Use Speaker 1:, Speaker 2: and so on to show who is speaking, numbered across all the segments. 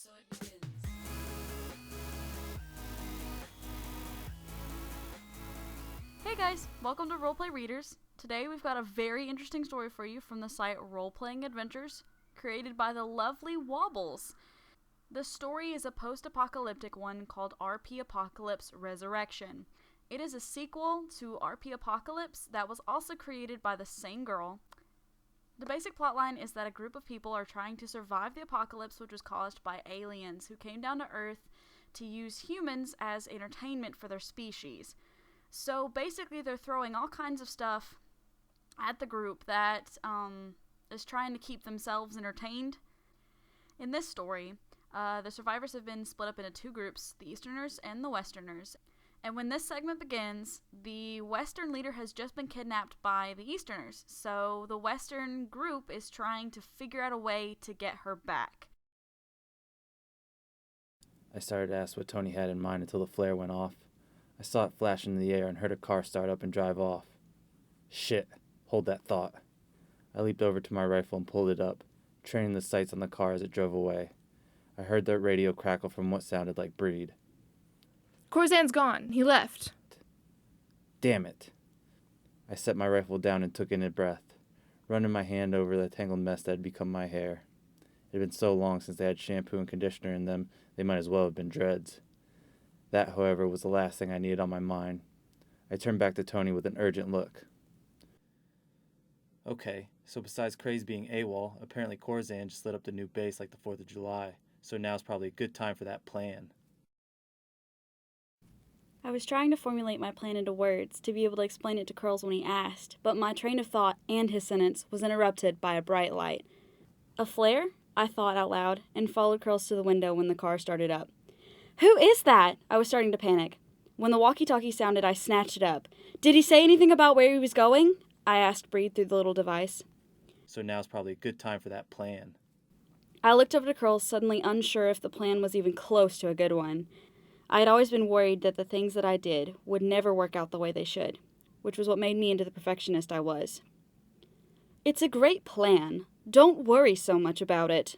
Speaker 1: so it begins.
Speaker 2: Hey guys, welcome to Roleplay Readers. Today we've got a very interesting story for you from the site Roleplaying Adventures, created by the lovely Wobbles. The story is a post-apocalyptic one called RPApocalypse Resurrection. It is a sequel to RPApocalypse that was also created by the same girl. The basic plotline is that a group of people are trying to survive the apocalypse, which was caused by aliens who came down to Earth to use humans as entertainment for their species. So basically they're throwing all kinds of stuff at the group that is trying to keep themselves entertained. In this story, the survivors have been split up into two groups, the Easterners and the Westerners. And when this segment begins, the Western leader has just been kidnapped by the Easterners. So the Western group is trying to figure out a way to get her back.
Speaker 3: I started to ask what Tony had in mind until the flare went off. I saw it flash into the air and heard a car start up and drive off. Shit, hold that thought. I leaped over to my rifle and pulled it up, training the sights on the car as it drove away. I heard the radio crackle from what sounded like breed.
Speaker 4: Corzan's gone. He left.
Speaker 3: Damn it. I set my rifle down and took in a breath, running my hand over the tangled mess that had become my hair. It had been so long since they had shampoo and conditioner in them, they might as well have been dreads. That, however, was the last thing I needed on my mind. I turned back to Tony with an urgent look. Okay, so besides Craze being AWOL, apparently Corzan just lit up the new base like the 4th of July, so now's probably a good time for that plan.
Speaker 2: I was trying to formulate my plan into words to be able to explain it to Curls when he asked, but my train of thought and his sentence was interrupted by a bright light. A flare? I thought out loud, and followed Curls to the window when the car started up. Who is that? I was starting to panic. When the walkie-talkie sounded, I snatched it up. Did he say anything about where he was going? I asked Breed through the little device.
Speaker 3: So now's probably a good time for that plan.
Speaker 2: I looked over to Curls, suddenly unsure if the plan was even close to a good one. I had always been worried that the things that I did would never work out the way they should, which was what made me into the perfectionist I was. It's a great plan. Don't worry so much about it.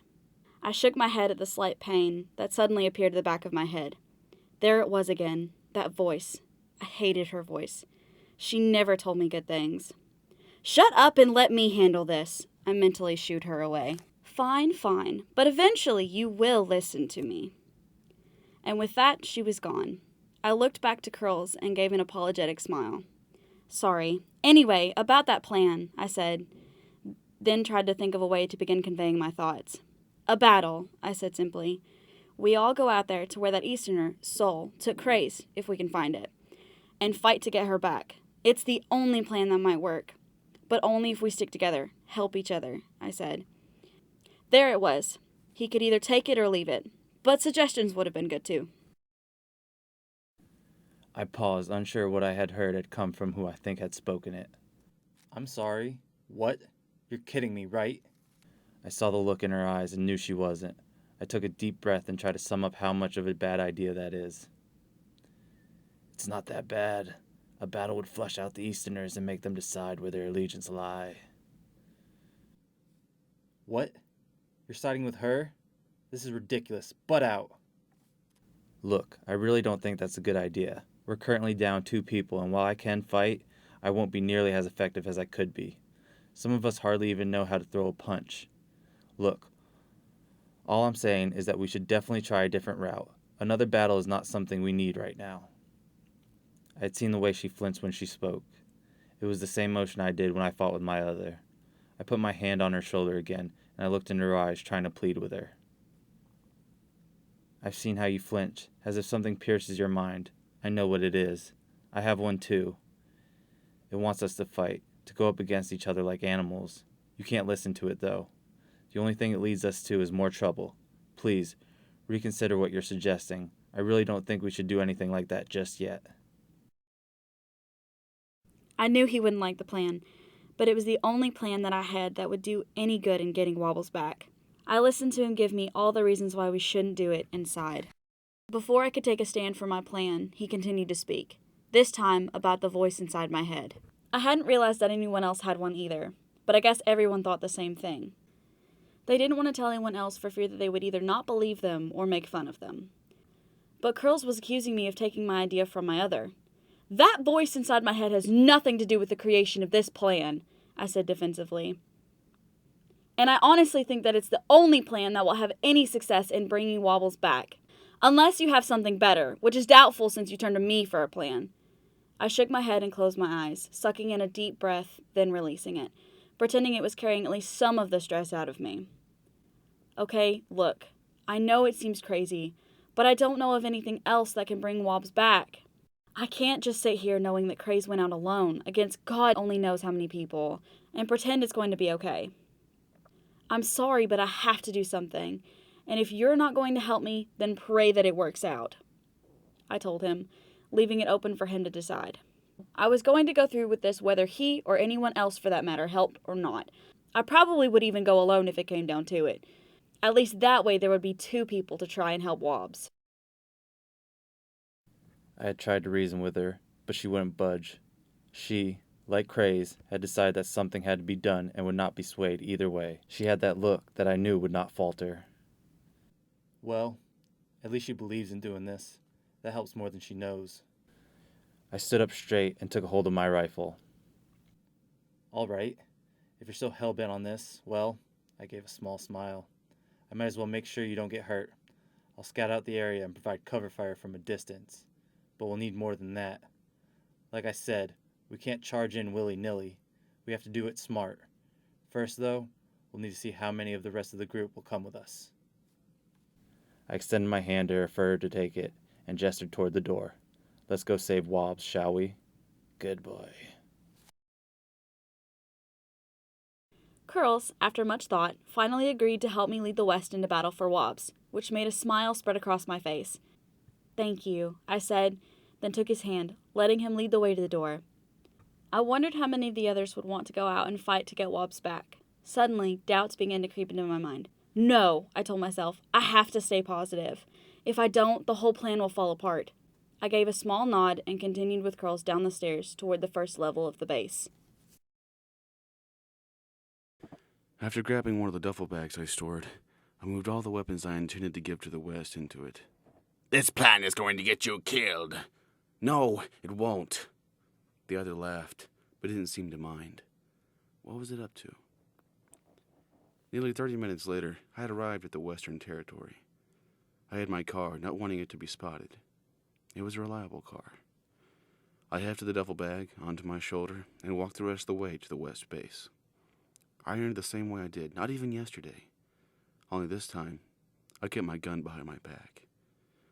Speaker 2: I shook my head at the slight pain that suddenly appeared at the back of my head. There it was again, that voice. I hated her voice. She never told me good things. Shut up and let me handle this. I mentally shooed her away. Fine, but eventually you will listen to me. And with that, she was gone. I looked back to Curls and gave an apologetic smile. Sorry. Anyway, about that plan, I said, then tried to think of a way to begin conveying my thoughts. A battle, I said simply. We all go out there to where that Easterner, Sol, took Craze, if we can find it, and fight to get her back. It's the only plan that might work. But only if we stick together, help each other, I said. There it was. He could either take it or leave it. But suggestions would have been good too.
Speaker 3: I paused, unsure what I had heard had come from who I think had spoken it. I'm sorry. What? You're kidding me, right? I saw the look in her eyes and knew she wasn't. I took a deep breath and tried to sum up how much of a bad idea that is. It's not that bad. A battle would flush out the Easterners and make them decide where their allegiance lie. What? You're siding with her? This is ridiculous. Butt out. Look, I really don't think that's a good idea. We're currently down 2 people, and while I can fight, I won't be nearly as effective as I could be. Some of us hardly even know how to throw a punch. Look, all I'm saying is that we should definitely try a different route. Another battle is not something we need right now. I had seen the way she flinched when she spoke. It was the same motion I did when I fought with my other. I put my hand on her shoulder again, and I looked into her eyes, trying to plead with her. I've seen how you flinch, as if something pierces your mind. I know what it is. I have one too. It wants us to fight, to go up against each other like animals. You can't listen to it, though. The only thing it leads us to is more trouble. Please, reconsider what you're suggesting. I really don't think we should do anything like that just yet.
Speaker 2: I knew he wouldn't like the plan, but it was the only plan that I had that would do any good in getting Wobbles back. I listened to him give me all the reasons why we shouldn't do it and sighed. Before I could take a stand for my plan, he continued to speak, this time about the voice inside my head. I hadn't realized that anyone else had one either, but I guess everyone thought the same thing. They didn't want to tell anyone else for fear that they would either not believe them or make fun of them. But Curls was accusing me of taking my idea from my other. That voice inside my head has nothing to do with the creation of this plan, I said defensively. And I honestly think that it's the only plan that will have any success in bringing Wobbles back. Unless you have something better, which is doubtful since you turned to me for a plan. I shook my head and closed my eyes, sucking in a deep breath, then releasing it, pretending it was carrying at least some of the stress out of me. Okay, look, I know it seems crazy, but I don't know of anything else that can bring Wobbs back. I can't just sit here knowing that Craze went out alone, against God only knows how many people, and pretend it's going to be okay. I'm sorry, but I have to do something, and if you're not going to help me, then pray that it works out, I told him, leaving it open for him to decide. I was going to go through with this whether he, or anyone else for that matter, helped or not. I probably would even go alone if it came down to it. At least that way there would be 2 people to try and help Wobbs.
Speaker 3: I had tried to reason with her, but she wouldn't budge. She, like Craze, had decided that something had to be done and would not be swayed either way. She had that look that I knew would not falter.
Speaker 1: Well, at least she believes in doing this. That helps more than she knows.
Speaker 3: I stood up straight and took a hold of my rifle.
Speaker 1: All right. If you're so hell-bent on this, well, I gave a small smile. I might as well make sure you don't get hurt. I'll scout out the area and provide cover fire from a distance. But we'll need more than that. Like I said, we can't charge in willy-nilly. We have to do it smart. First, though, we'll need to see how many of the rest of the group will come with us.
Speaker 3: I extended my hand to her for her to take it and gestured toward the door. Let's go save Wobbs, shall we? Good boy.
Speaker 2: Curls, after much thought, finally agreed to help me lead the West into battle for Wobbs, which made a smile spread across my face. Thank you, I said, then took his hand, letting him lead the way to the door. I wondered how many of the others would want to go out and fight to get Wobbs back. Suddenly, doubts began to creep into my mind. No, I told myself, I have to stay positive. If I don't, the whole plan will fall apart. I gave a small nod and continued with Curls down the stairs toward the first level of the base.
Speaker 5: After grabbing one of the duffel bags I stored, I moved all the weapons I intended to give to the West into it.
Speaker 6: This plan is going to get you killed.
Speaker 5: No, it won't. The other laughed, but didn't seem to mind. What was it up to? Nearly 30 minutes later, I had arrived at the Western Territory. I had my car, not wanting it to be spotted. It was a reliable car. I hefted the duffel bag onto my shoulder and walked the rest of the way to the West base. I entered the same way I did, not even yesterday. Only this time, I kept my gun behind my back.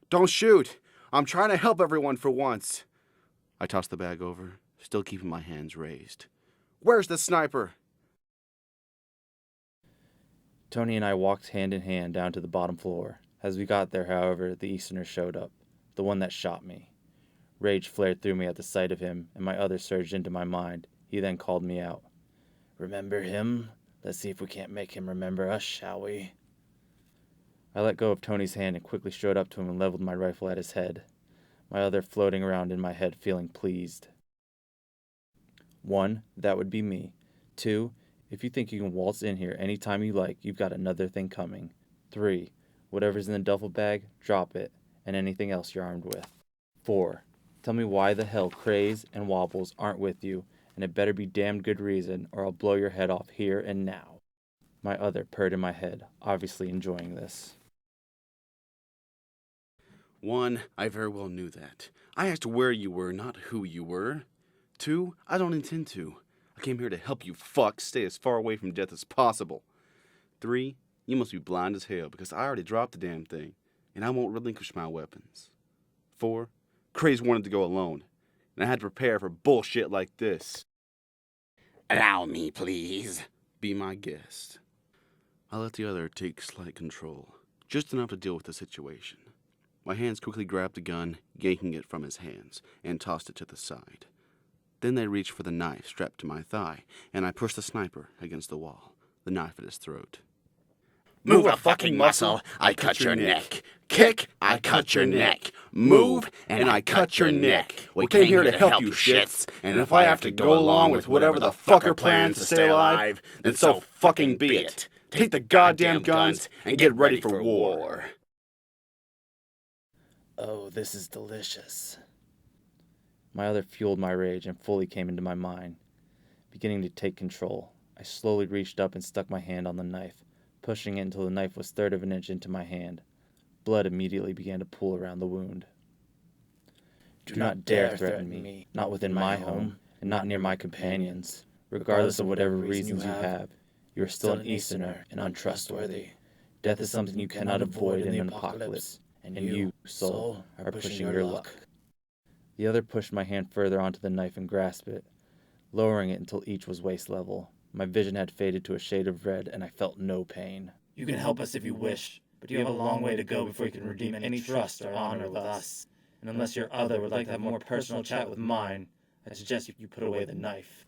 Speaker 5: Don't shoot! I'm trying to help everyone for once. I tossed the bag over, still keeping my hands raised. Where's the sniper?
Speaker 3: Tony and I walked hand in hand down to the bottom floor. As we got there, however, the Easterner showed up, the one that shot me. Rage flared through me at the sight of him, and my other surged into my mind. He then called me out. Remember him? Let's see if we can't make him remember us, shall we? I let go of Tony's hand and quickly strode up to him and leveled my rifle at his head, my other floating around in my head feeling pleased. 1, that would be me. 2, if you think you can waltz in here any time you like, you've got another thing coming. 3, whatever's in the duffel bag, drop it, and anything else you're armed with. 4, tell me why the hell Craze and Wobbles aren't with you, and it better be damned good reason, or I'll blow your head off here and now. My other purred in my head, obviously enjoying this.
Speaker 5: 1, I very well knew that. I asked where you were, not who you were. 2, I don't intend to. I came here to help you fucks stay as far away from death as possible. 3, you must be blind as hell because I already dropped the damn thing, and I won't relinquish my weapons. 4, Craze wanted to go alone, and I had to prepare for bullshit like this.
Speaker 6: Allow me, please.
Speaker 5: Be my guest. I let the other take slight control, just enough to deal with the situation. My hands quickly grabbed the gun, yanking it from his hands, and tossed it to the side. Then they reached for the knife strapped to my thigh, and I pushed the sniper against the wall, the knife at his throat.
Speaker 6: Move a fucking muscle, I cut your neck. Kick, I cut your neck. Move, and I cut your neck.
Speaker 5: We came here to help you, shits, and if I have to go along with whatever the fucker plans to stay alive, then so fucking be it.
Speaker 6: Take the goddamn guns and get ready for war.
Speaker 3: Oh, this is delicious. My other fueled my rage and fully came into my mind. Beginning to take control, I slowly reached up and stuck my hand on the knife, pushing it until the knife was 1/3 of an inch into my hand. Blood immediately began to pool around the wound. Do not dare threaten me, not within my home, and not near my companions. Regardless of whatever reasons you have, you are still an Easterner and untrustworthy. Death is something you cannot avoid in an apocalypse, and you, soul, are pushing your luck. The other pushed my hand further onto the knife and grasped it, lowering it until each was waist level. My vision had faded to a shade of red, and I felt no pain.
Speaker 1: You can help us if you wish, but you have a long way to go before you can redeem any trust or honor with us. And unless your other would like to have a more personal chat with mine, I suggest you put away the knife.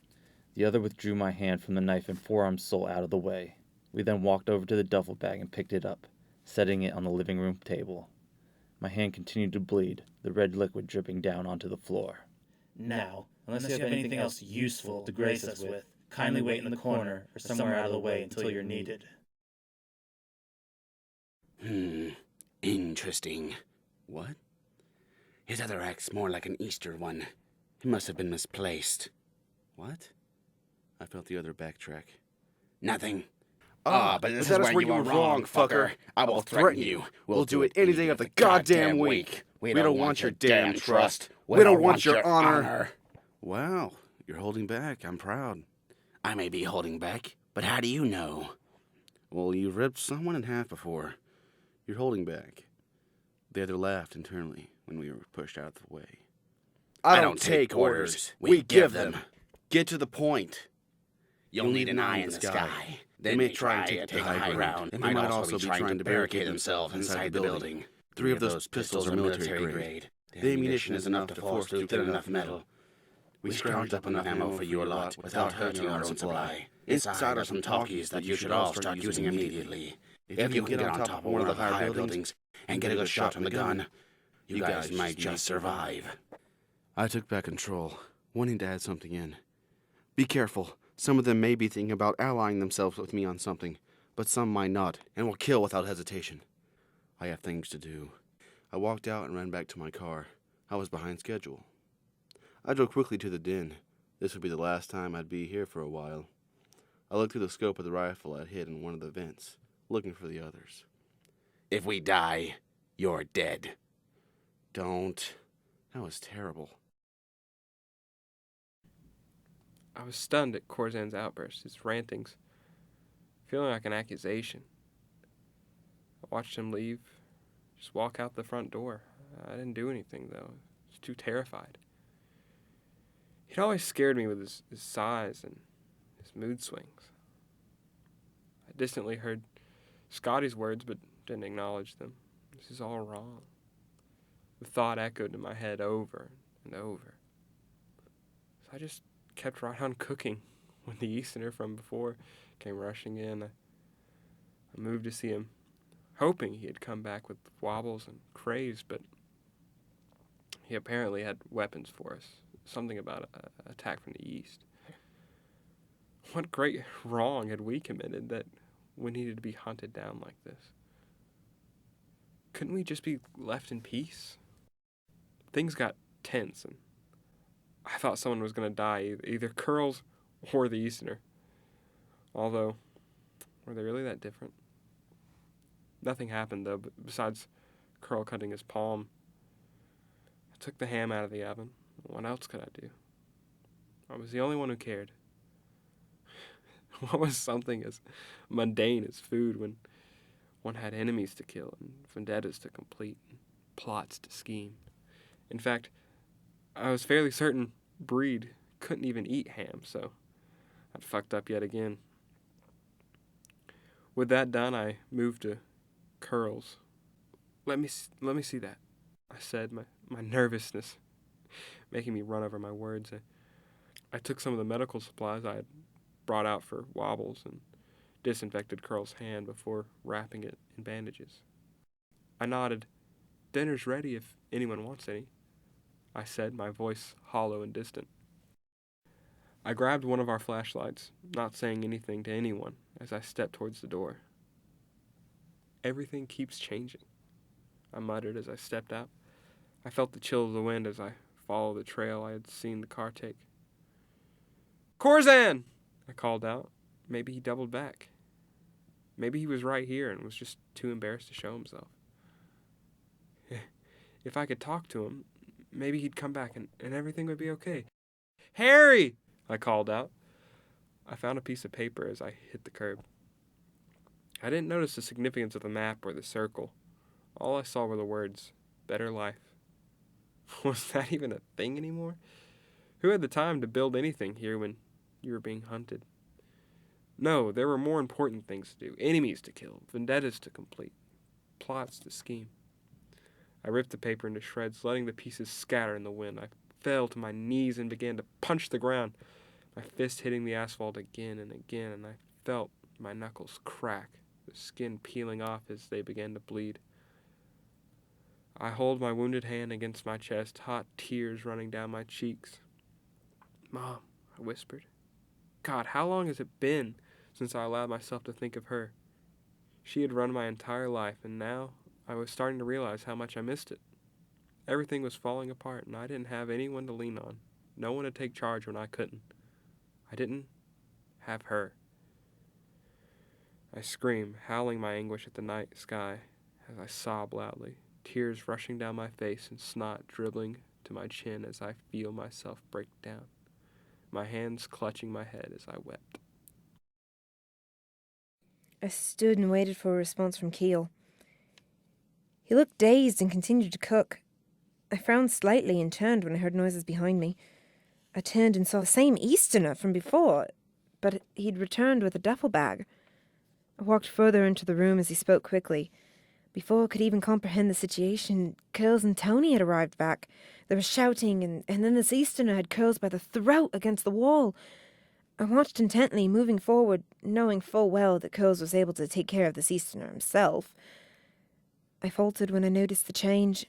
Speaker 3: The other withdrew my hand from the knife and forearm sole out of the way. We then walked over to the duffel bag and picked it up, setting it on the living room table. My hand continued to bleed, the red liquid dripping down onto the floor.
Speaker 1: Now, unless you have anything else useful to grace us with, kindly wait in the corner or somewhere out of the way until you're needed.
Speaker 6: Interesting. What? His other act's more like an Easter one. He must have been misplaced. What? I felt the other backtrack. Nothing. But this is where you were wrong, fucker. I will threaten you. We'll do it any day of the goddamn week. We don't want your damn trust. We don't want your honor. Wow, you're holding back. I'm proud. I may be holding back, but how do you know? Well, you ripped someone in half before. You're holding back. The other laughed internally when we were pushed out of the way. I don't take orders. We give them. Get to the point. You'll need an eye in the sky. They may try and take the high ground. They might also be trying to barricade themselves inside the building. 3 of those pistols are military grade. The ammunition is enough to force through thin enough metal. We scrounged up enough ammo for your lot without hurting our own supply. Inside are some talkies that you should all start using immediately. If you can get on top of one of the higher buildings and get a good shot from the gun, you guys might just survive. I took back control, wanting to add something in. Be careful. Some of them may be thinking about allying themselves with me on something, but some might not, and will kill without hesitation. I have things to do. I walked out and ran back to my car. I was behind schedule. I drove quickly to the den. This would be the last time I'd be here for a while. I looked through the scope of the rifle I'd hid in one of the vents, looking for the others. If we die, you're dead. Don't. That was terrible.
Speaker 7: I was stunned at Corzan's outburst, his rantings, feeling like an accusation. I watched him leave, just walk out the front door. I didn't do anything, though. I was too terrified. He'd always scared me with his size and his mood swings. I distantly heard Scotty's words, but didn't acknowledge them. This is all wrong. The thought echoed in my head over and over. So I just kept right on cooking when the Easterner from before came rushing in. I moved to see him, hoping he had come back with wobbles and craves, but he apparently had weapons for us. Something about an attack from the east. What great wrong had we committed that we needed to be hunted down like this? Couldn't we just be left in peace? Things got tense, and I thought someone was going to die, either Curls or the Easterner. Although, were they really that different? Nothing happened, though, besides Curl cutting his palm. I took the ham out of the oven. What else could I do? I was the only one who cared. What was something as mundane as food when one had enemies to kill and vendettas to complete and plots to scheme? In fact, I was fairly certain Breed couldn't even eat ham, so I'd fucked up yet again. With that done, I moved to Curls. Let me see that, I said, my nervousness making me run over my words. I took some of the medical supplies I had brought out for wobbles and disinfected Curl's hand before wrapping it in bandages. I nodded. Dinner's ready if anyone wants any, I said, my voice hollow and distant. I grabbed one of our flashlights, not saying anything to anyone as I stepped towards the door. Everything keeps changing, I muttered as I stepped out. I felt the chill of the wind as I followed the trail I had seen the car take. Corzan! I called out. Maybe he doubled back. Maybe he was right here and was just too embarrassed to show himself. If I could talk to him, maybe he'd come back and everything would be okay. Harry! I called out. I found a piece of paper as I hit the curb. I didn't notice the significance of the map or the circle. All I saw were the words, better life. Was that even a thing anymore? Who had the time to build anything here when you were being hunted? No, there were more important things to do, enemies to kill, vendettas to complete, plots to scheme. I ripped the paper into shreds, letting the pieces scatter in the wind. I fell to my knees and began to punch the ground, my fist hitting the asphalt again and again, and I felt my knuckles crack, the skin peeling off as they began to bleed. I hold my wounded hand against my chest, hot tears running down my cheeks. Mom, I whispered. God, how long has it been since I allowed myself to think of her? She had run my entire life, and now I was starting to realize how much I missed it. Everything was falling apart, and I didn't have anyone to lean on, no one to take charge when I couldn't. I didn't have her. I screamed, howling my anguish at the night sky as I sobbed loudly, tears rushing down my face and snot dribbling to my chin as I feel myself break down, my hands clutching my head as I wept.
Speaker 8: I stood and waited for a response from Keel. He looked dazed and continued to cook. I frowned slightly and turned when I heard noises behind me. I turned and saw the same Easterner from before, but he'd returned with a duffel bag. I walked further into the room as he spoke quickly. Before I could even comprehend the situation, Curls and Tony had arrived back. They were shouting, and then this Easterner had Curls by the throat against the wall. I watched intently, moving forward, knowing full well that Curls was able to take care of this Easterner himself. I faltered when I noticed the change.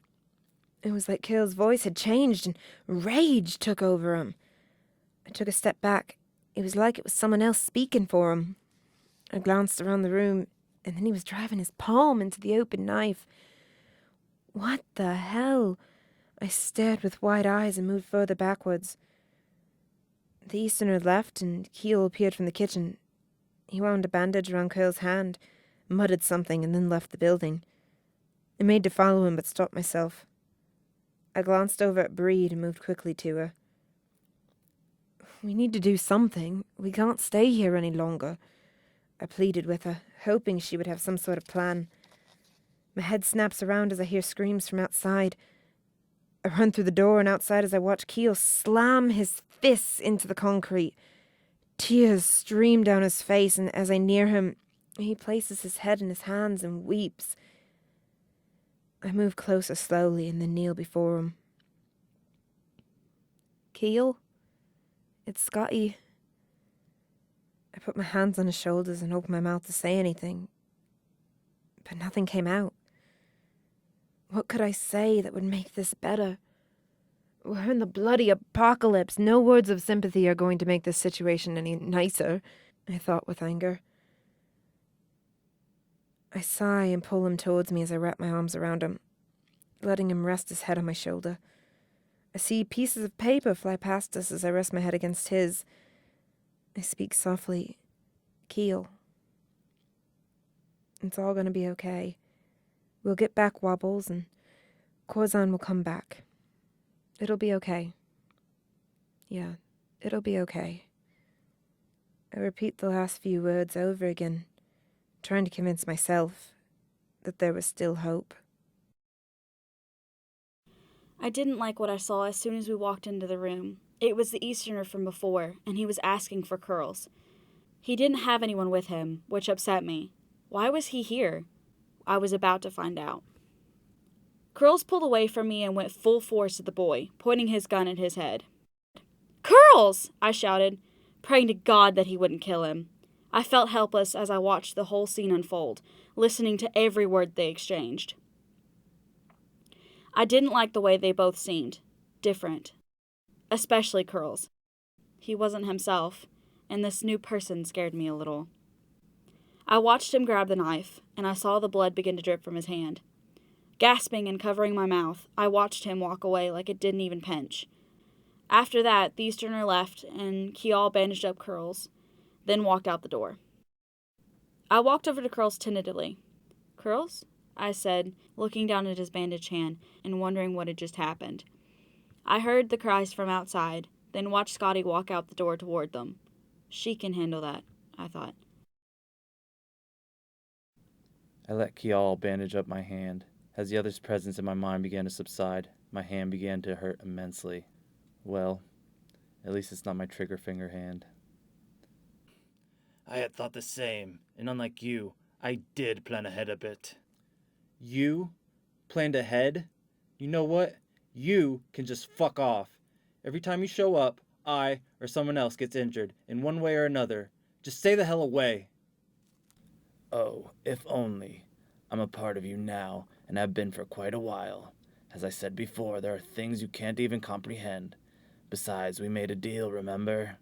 Speaker 8: It was like Curls' voice had changed, and rage took over him. I took a step back. It was like it was someone else speaking for him. I glanced around the room, and then he was driving his palm into the open knife. What the hell? I stared with wide eyes and moved further backwards. The Easterner left, and Keel appeared from the kitchen. He wound a bandage around Curl's hand, muttered something, and then left the building. I made to follow him, but stopped myself. I glanced over at Breed and moved quickly to her. We need to do something. We can't stay here any longer. I pleaded with her, hoping she would have some sort of plan. My head snaps around as I hear screams from outside. I run through the door and outside as I watch Keel slam his fists into the concrete. Tears stream down his face, and as I near him, he places his head in his hands and weeps. I move closer slowly and then kneel before him. Keel? It's Scotty. I put my hands on his shoulders and opened my mouth to say anything, but nothing came out. What could I say that would make this better? We're in the bloody apocalypse. No words of sympathy are going to make this situation any nicer, I thought with anger. I sigh and pull him towards me as I wrap my arms around him, letting him rest his head on my shoulder. I see pieces of paper fly past us as I rest my head against his. I speak softly. Keel. It's all going to be okay. We'll get back Wobbles, and Corzan will come back. It'll be okay. Yeah, it'll be okay. I repeat the last few words over again, trying to convince myself that there was still hope.
Speaker 2: I didn't like what I saw as soon as we walked into the room. It was the Easterner from before, and he was asking for Curls. He didn't have anyone with him, which upset me. Why was he here? I was about to find out. Curls pulled away from me and went full force at the boy, pointing his gun at his head. "Curls!" I shouted, praying to God that he wouldn't kill him. I felt helpless as I watched the whole scene unfold, listening to every word they exchanged. I didn't like the way they both seemed. Different. Especially Curls. He wasn't himself, and this new person scared me a little. I watched him grab the knife, and I saw the blood begin to drip from his hand. Gasping and covering my mouth, I watched him walk away like it didn't even pinch. After that, the Easterner left, and Kial bandaged up Curls, then walked out the door. I walked over to Curls tentatively. "Curls?" I said, looking down at his bandaged hand and wondering what had just happened. I heard the cries from outside, then watched Scotty walk out the door toward them. She can handle that, I thought.
Speaker 3: I let Kial bandage up my hand. As the other's presence in my mind began to subside, my hand began to hurt immensely. Well, at least it's not my trigger finger hand.
Speaker 1: I had thought the same, and unlike you, I did plan ahead a bit. You? Planned ahead? You know what? You can just fuck off. Every time you show up, I or someone else gets injured, in one way or another. Just stay the hell away.
Speaker 3: Oh, if only. I'm a part of you now, and have been for quite a while. As I said before, there are things you can't even comprehend. Besides, we made a deal, remember?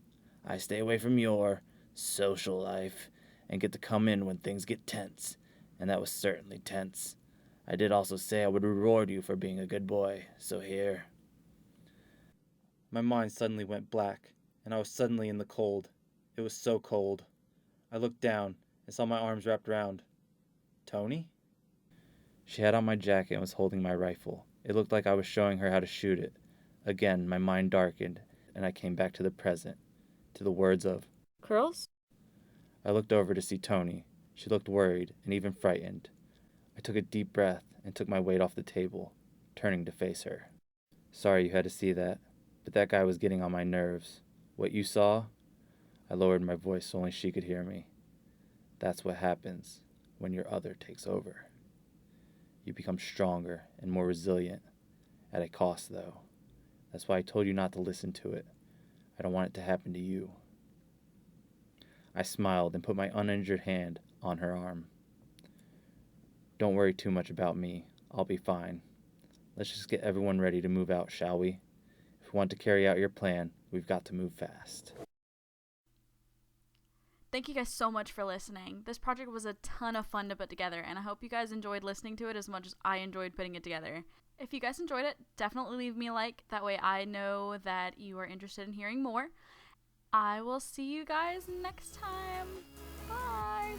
Speaker 3: I stay away from your social life, and get to come in when things get tense. And that was certainly tense. I did also say I would reward you for being a good boy, so here.
Speaker 1: My mind suddenly went black, and I was suddenly in the cold. It was so cold. I looked down and saw my arms wrapped around. Tony?
Speaker 3: She had on my jacket and was holding my rifle. It looked like I was showing her how to shoot it. Again, my mind darkened, and I came back to the present, to the words of,
Speaker 2: "Curls?"
Speaker 3: I looked over to see Tony. She looked worried and even frightened. I took a deep breath and took my weight off the table, turning to face her. Sorry you had to see that, but that guy was getting on my nerves. What you saw? I lowered my voice so only she could hear me. That's what happens when your other takes over. You become stronger and more resilient, at a cost though. That's why I told you not to listen to it. I don't want it to happen to you. I smiled and put my uninjured hand on her arm. Don't worry too much about me. I'll be fine. Let's just get everyone ready to move out, shall we? If we want to carry out your plan, we've got to move fast.
Speaker 2: Thank you guys so much for listening. This project was a ton of fun to put together, and I hope you guys enjoyed listening to it as much as I enjoyed putting it together. If you guys enjoyed it, definitely leave me a like. That way I know that you are interested in hearing more. I will see you guys next time. Bye!